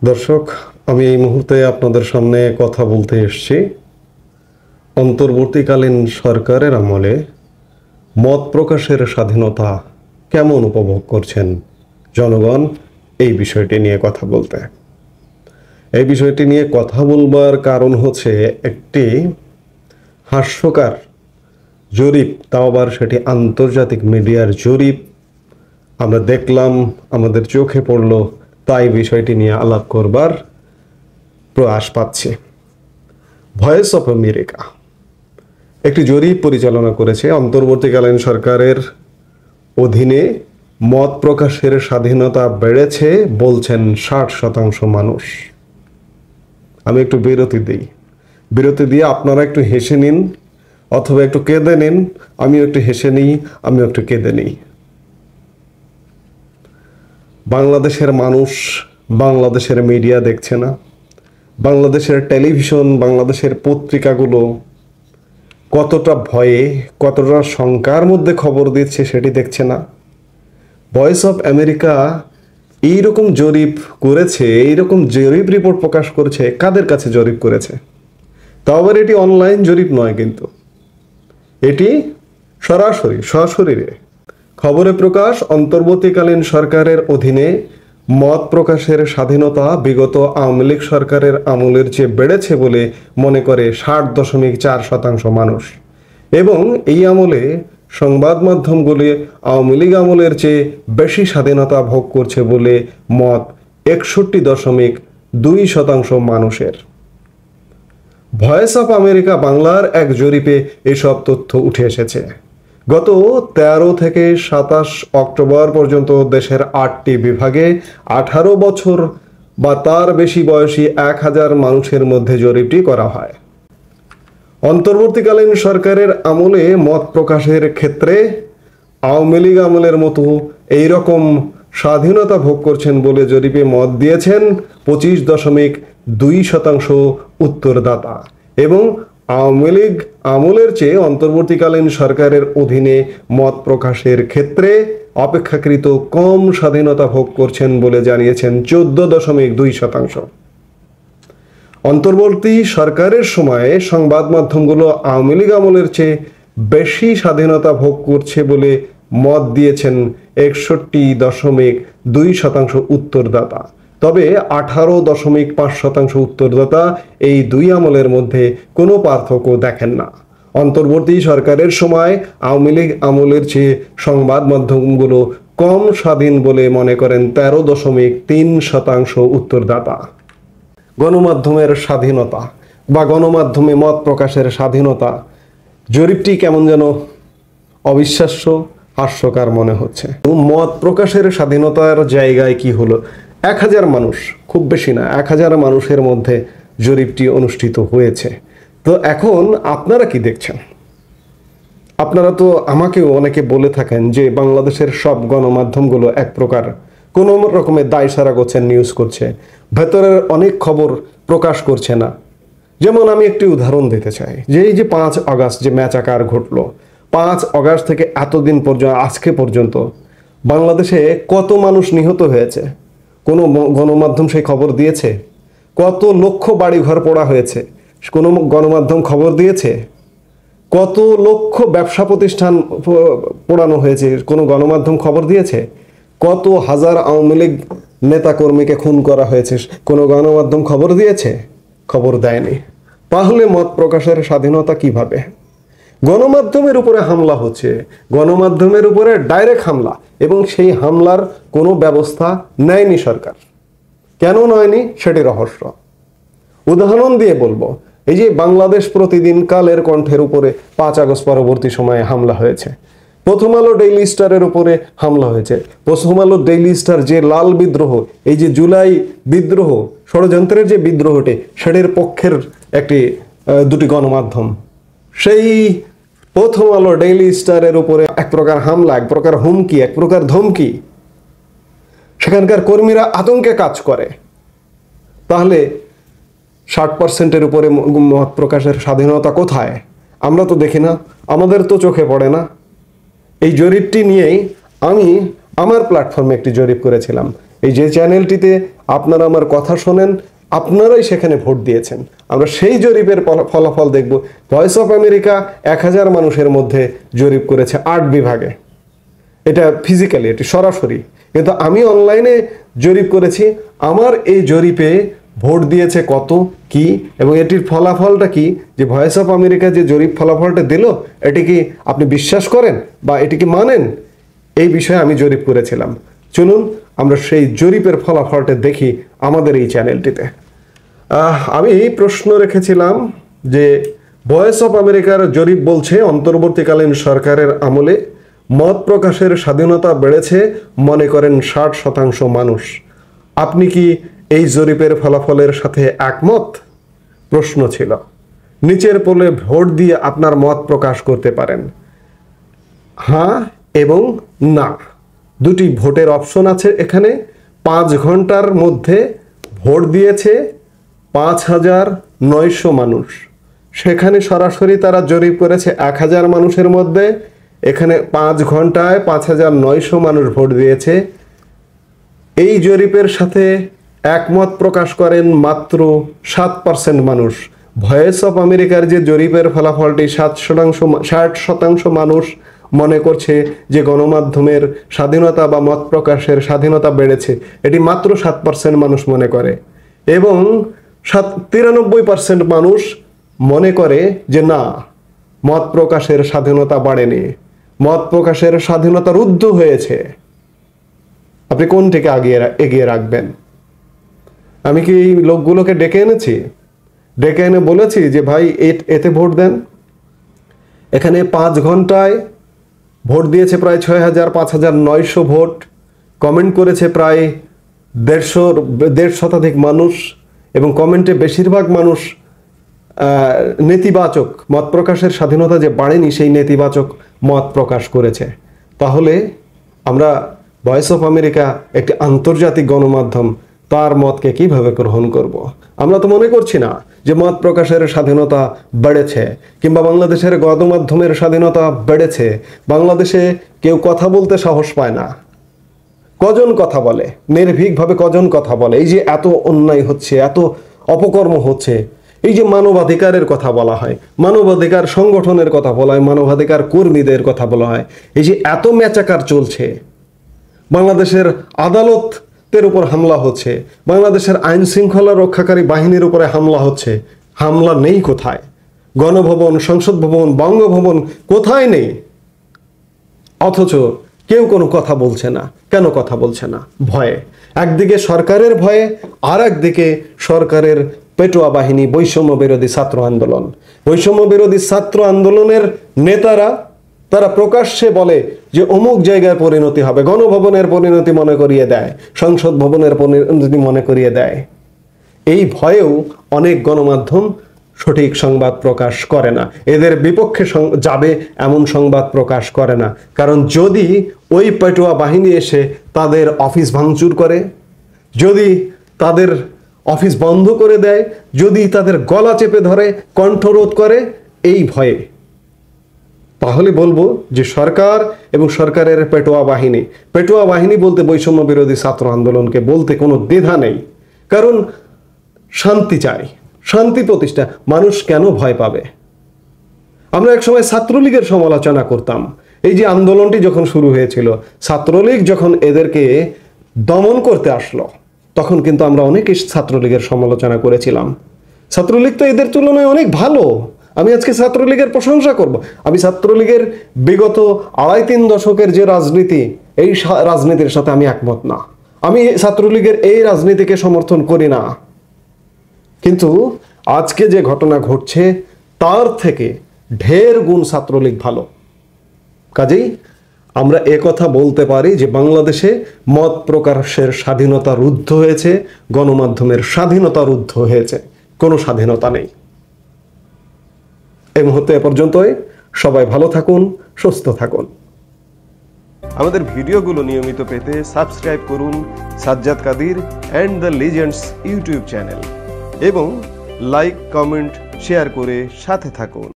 দর্শক, আমি এই মুহূর্তে আপনাদের সামনে কথা বলতে এসেছি অন্তর্বর্তীকালীন সরকারের আমলে মত প্রকাশের স্বাধীনতা কেমন উপভোগ করছেন জনগণ, এই বিষয়টি নিয়ে কথা বলতে। এই বিষয়টি নিয়ে কথা বলবার কারণ হচ্ছে একটি হাস্যকর জরিপ, তাও আবার সেটি আন্তর্জাতিক মিডিয়ার জরিপ আমরা দেখলাম, আমাদের চোখে পড়ল, তাই বিষয়টি নিয়ে আলাপ করবার প্রয়াস পাচ্ছে। ভয়েস অফ আমেরিকা একটি জরিপ পরিচালনা করেছে। অন্তর্বর্তীকালীন সরকারের অধীনে মত প্রকাশের স্বাধীনতা বেড়েছে বলছেন 60% মানুষ। আমি একটু বিরতি দিয়ে আপনারা একটু হেসে নিন অথবা একটু কেঁদে নিন। আমিও একটু হেসে নিই, আমিও একটু কেঁদে নিই। বাংলাদেশের মানুষ বাংলাদেশের মিডিয়া দেখছে না, বাংলাদেশের টেলিভিশন, বাংলাদেশের পত্রিকাগুলো কতটা ভয়ে, কতটা শঙ্কার মধ্যে খবর দিচ্ছে সেটি দেখছে না। ভয়েস অফ আমেরিকা এইরকম জরিপ করেছে, এইরকম জরিপ রিপোর্ট প্রকাশ করেছে। কাদের কাছে জরিপ করেছে? তাও আবার এটি অনলাইন জরিপ নয়, কিন্তু এটি সরাসরি খবরে প্রকাশ। অন্তর্বর্তীকালীন সরকারের অধীনে মত প্রকাশের স্বাধীনতা বিগত আওয়ামী লীগ সরকারের আমলের চেয়ে বেড়েছে বলে মনে করে 60.4% মানুষ, এবং এই আমলে সংবাদ মাধ্যমগুলি আওয়ামী লীগ আমলের চেয়ে বেশি স্বাধীনতা ভোগ করছে বলে মত 61.2% মানুষের। ভয়েস অফ আমেরিকা বাংলার এক জরিপে এসব তথ্য উঠে এসেছে। গত 13 থেকে 27 অক্টোবর পর্যন্ত দেশের 8টি বিভাগে 18 বছর বা তার বেশি বয়সী 1000 মানুষের মধ্যে জরিপটি করা হয়। অন্তর্বর্তীকালীন সরকারের আমলে মত প্রকাশের ক্ষেত্রে আওয়ামী লীগ আমলের মতো এইরকম স্বাধীনতা ভোগ করছেন বলে জরিপে মত দিয়েছেন 25.2% উত্তরদাতা, এবং আওয়ামী লীগ আমলের চেয়ে অন্তর্বর্তীকালীন সরকারের অধীনে মত প্রকাশের ক্ষেত্রে অপেক্ষাকৃত কম স্বাধীনতা ভোগ করছেন বলে জানিয়েছেন 14.2%। অন্তর্বর্তী সরকারের সময়ে সংবাদ মাধ্যমগুলো আওয়ামী লীগ আমলের চেয়ে বেশি স্বাধীনতা ভোগ করছে বলে মত দিয়েছেন 61.2% উত্তরদাতা। তবে 18.5% উত্তরদাতা এই দুই আমলের মধ্যে কোনো পার্থক্য দেখেন না। অন্তর্বর্তী সরকারের সময় আওয়ামী লীগ আমলের চেয়ে সংবাদ মাধ্যমগুলো কম স্বাধীন বলে মনে করেন 13.3% উত্তরদাতা। গণমাধ্যমের স্বাধীনতা বা গণমাধ্যমে মত প্রকাশের স্বাধীনতা জরিপটি কেমন যেন অবিশ্বাস্য, হাস্যকর মনে হচ্ছে। মত প্রকাশের স্বাধীনতার জায়গায় কি হলো? 1000 মানুষ, খুব বেশি না, 1000 মানুষের মধ্যে জরিপটি অনুষ্ঠিত হয়েছে। তো এখন আপনারা কি দেখছেন? আপনারা তো আমাকেও অনেকে বলে থাকেন যে বাংলাদেশের সব গণমাধ্যমগুলো এক প্রকার কোনো রকমের দায়সারা করছে, নিউজ করছে, ভেতরের অনেক খবর প্রকাশ করছে না। যেমন আমি একটি উদাহরণ দিতে চাই, যে এই যে 5 আগস্ট যে ম্যাচাকার ঘটলো, 5 আগস্ট থেকে এতদিন পর্যন্ত আজকে পর্যন্ত বাংলাদেশে কত মানুষ নিহত হয়েছে? কোনো গণমাধ্যম সেই খবর দিয়েছে? কত লক্ষ বাড়িঘর পোড়া হয়েছে? কোনো গণমাধ্যম খবর দিয়েছে? কত লক্ষ ব্যবসা প্রতিষ্ঠান পোড়ানো হয়েছে? কোনো গণমাধ্যম খবর দিয়েছে? কত হাজার আওয়ামী লীগ নেতাকর্মীকে খুন করা হয়েছে? কোনো গণমাধ্যম খবর দিয়েছে? খবর দেয়নি। তাহলে মত প্রকাশের স্বাধীনতা কিভাবে? গণমাধ্যমের উপরে হামলা হচ্ছে, গণমাধ্যমের উপরে ডাইরেক্ট হামলা, এবং সেই হামলার কোনো ব্যবস্থা নেয়নি সরকার। কেন নেয়নি সেটি রহস্য। উদাহরণ দিয়ে বলবো, এই যে বাংলাদেশ প্রতিদিন, কালের কণ্ঠের উপরে 5 আগস্ট পরবর্তী সময়ে হামলা হয়েছে, প্রথম আলো ডেইলি স্টারের উপরে হামলা হয়েছে। প্রথম আলো ডেইলি স্টার যে লাল বিদ্রোহ, এই যে জুলাই বিদ্রোহ, ষড়যন্ত্রের যে বিদ্রোহটি, সেটির পক্ষের দুটি গণমাধ্যম, সেই প্রথম আলো ডেইলি স্টারের উপরে এক প্রকার হামলা, এক প্রকার হুমকি, এক প্রকার ধমকি। সেখানকার কর্মীরা আতঙ্কে কাজ করে। তাহলে 60%-এর উপরে মত প্রকাশের স্বাধীনতা কোথায়? আমরা তো দেখি না, আমাদের তো চোখে পড়ে না। এই জরিপটি নিয়েই আমি আমার প্ল্যাটফর্মে একটি জরিপ করেছিলাম। এই যে চ্যানেলটিতে আপনারা আমার কথা শোনেন, আপনারাই সেখানে ভোট দিয়েছেন। আমরা সেই জরিপের ফলাফল দেখব। ভয়েস অফ আমেরিকা 1000 মানুষের মধ্যে জরিপ করেছে 8 বিভাগে, এটা ফিজিক্যালি, এটি সরাসরি। কিন্তু আমি অনলাইনে জরিপ করেছি, আমার এই জরিপে ভোট দিয়েছে কত কি এবং এটির ফলাফলটা কি, যে ভয়েস অফ আমেরিকা যে জরিপ ফলাফলটা দিল এটি কি আপনি বিশ্বাস করেন বা এটি কি মানেন, এই বিষয়ে আমি জরিপ করেছিলাম। চলুন আমরা সেই জরিপের ফলাফলটা দেখি আমাদের এই চ্যানেলটিতে। আমি এই প্রশ্ন রেখেছিলাম যে ভয়েস অফ আমেরিকার জরিপ বলছে অন্তর্বর্তীকালীন সরকারের আমলে মত প্রকাশের স্বাধীনতা বেড়েছে মনে করেন 60% মানুষ। আপনি কি এই জরিপের ফলাফলের সাথে একমত? প্রশ্ন ছিল। নিচের পোলে ভোট দিয়ে আপনার মত প্রকাশ করতে পারেন, হ্যাঁ এবং না। দুটি ভোটের অপশন আছে এখানে। 5 ঘন্টার মধ্যে ভোট দিয়েছে 5900 মানুষ। সেখানে সরাসরি তারা জরিপ করেছে 1000 মানুষের মধ্যে। এখানে 5 ঘন্টায় 5900 মানুষ ভোট দিয়েছে। এই জরিপের সাথে একমত প্রকাশ করেন মাত্র 7% মানুষ। ভয়েস অফ আমেরিকার যে জরিপের ফলাফলটি 60% মানুষ মনে করছে যে গণমাধ্যমের স্বাধীনতা বা মত প্রকাশের স্বাধীনতা বেড়েছে, এটি মাত্র 7% মানুষ মনে করে। এবং 93% মানুষ মনে করে যে না, মত প্রকাশের স্বাধীনতা বাড়েনি, মত প্রকাশের স্বাধীনতা রুদ্ধ হয়েছে। আপনি কোনটিকে এগিয়ে রাখবেন? আমি কি এই লোকগুলোকে ডেকে এনেছি, ডেকে এনে বলেছি যে ভাই এতে ভোট দেন? এখানে 5 ঘন্টায় ভোট দিয়েছে প্রায় 5900 ভোট, কমেন্ট করেছে প্রায় 150 শতাধিক মানুষ, এবং কমেন্টে বেশিরভাগ মানুষ নেতিবাচক, মত প্রকাশের স্বাধীনতা যে বাড়েনি সেই নেতিবাচক মত প্রকাশ করেছে। তাহলে আমরা ভয়েস অফ আমেরিকা একটি আন্তর্জাতিক গণমাধ্যম, তার মতকে কিভাবে গ্রহণ করব? আমরা তো মনে করছি না যে মত প্রকাশের স্বাধীনতা বেড়েছে কিংবা বাংলাদেশের গণমাধ্যমের স্বাধীনতা বেড়েছে। বাংলাদেশে কেউ কথা বলতে সাহস পায় না। কজন কথা বলে, নির্ভীকভাবে কজন কথা বলে? এই যে এত অন্যায় হচ্ছে, এত অপকর্ম হচ্ছে, এই যে মানবাধিকারের কথা বলা হয়, মানবাধিকার সংগঠনের কথা বলা হয়, মানবাধিকার কর্মীদের কথা বলা হয়, এই যে এত মেচাকার চলছে, বাংলাদেশের আদালতের উপর হামলা হচ্ছে, বাংলাদেশের আইন শৃঙ্খলা রক্ষাকারী বাহিনীর উপরে হামলা হচ্ছে, হামলা নেই কোথায়? গণভবন, সংসদ ভবন, বঙ্গভবন কোথায় নেই? অথচ কেউ কোনো কথা বলছে না। কেন কথা বলছে না? ভয়ে। একদিকে সরকারের ভয়ে, আর একদিকে সরকারের পেটোয়া বাহিনী, বৈষম্য বিরোধী ছাত্র আন্দোলন। বৈষম্য বিরোধী ছাত্র আন্দোলনের নেতারা তারা প্রকাশ্যে বলে যে অমুক জায়গার পরিণতি হবে, গণভবনের পরিণতি মনে করিয়ে দেয়, সংসদ ভবনের পরিণতি মনে করিয়ে দেয়। এই ভয়েও অনেক গণমাধ্যম সঠিক সংবাদ প্রকাশ করে না, এদের বিপক্ষে যাবে এমন সংবাদ প্রকাশ করে না। কারণ যদি ওই পেটোয়া বাহিনী এসে তাদের অফিস ভাঙচুর করে, যদি তাদের অফিস বন্ধ করে দেয়, যদি তাদের গলা চেপে ধরে, কণ্ঠরোধ করে এই ভয়ে, তাহলে বলবো যে সরকার এবং সরকারের পেটোয়া বাহিনী বলতে বৈষম্য বিরোধী ছাত্র আন্দোলনকে বলতে কোনো দ্বিধা নেই। কারণ শান্তি চাই, শান্তি প্রতিষ্ঠা। মানুষ কেন ভয় পাবে? আমরা একসময় ছাত্রলীগের সমালোচনা করতাম। এই যে আন্দোলনটি যখন শুরু হয়েছিল, ছাত্রলীগ যখন এদেরকে দমন করতে আসলো, তখন কিন্তু আমরা অনেকেই ছাত্রলীগের সমালোচনা করেছিলাম। ছাত্রলীগ তো এদের তুলনায় অনেক ভালো। আমি আজকে ছাত্রলীগের প্রশংসা করব। আমি ছাত্রলীগের বিগত 2.5-3 দশকের যে রাজনীতি, এই রাজনীতির সাথে আমি একমত না। আমি ছাত্রলীগের এই রাজনীতিকে সমর্থন করি না। কিন্তু আজকে যে ঘটনা ঘটছে তার থেকে ঢের গুণ ছাত্রলীগ ভালো। কাজেই আমরা একথা বলতে পারি যে বাংলাদেশে মত প্রকাশের স্বাধীনতা রুদ্ধ হয়েছে, গণমাধ্যমের স্বাধীনতা রুদ্ধ হয়েছে, কোনো স্বাধীনতা নেই। এই মুহূর্তে এ পর্যন্তই। সবাই ভালো থাকুন, সুস্থ থাকুন। আমাদের ভিডিওগুলো নিয়মিত পেতে সাবস্ক্রাইব করুন Sajjad Kadir and the legends YouTube channel এবং লাইক, কমেন্ট, শেয়ার করে সাথে থাকুন।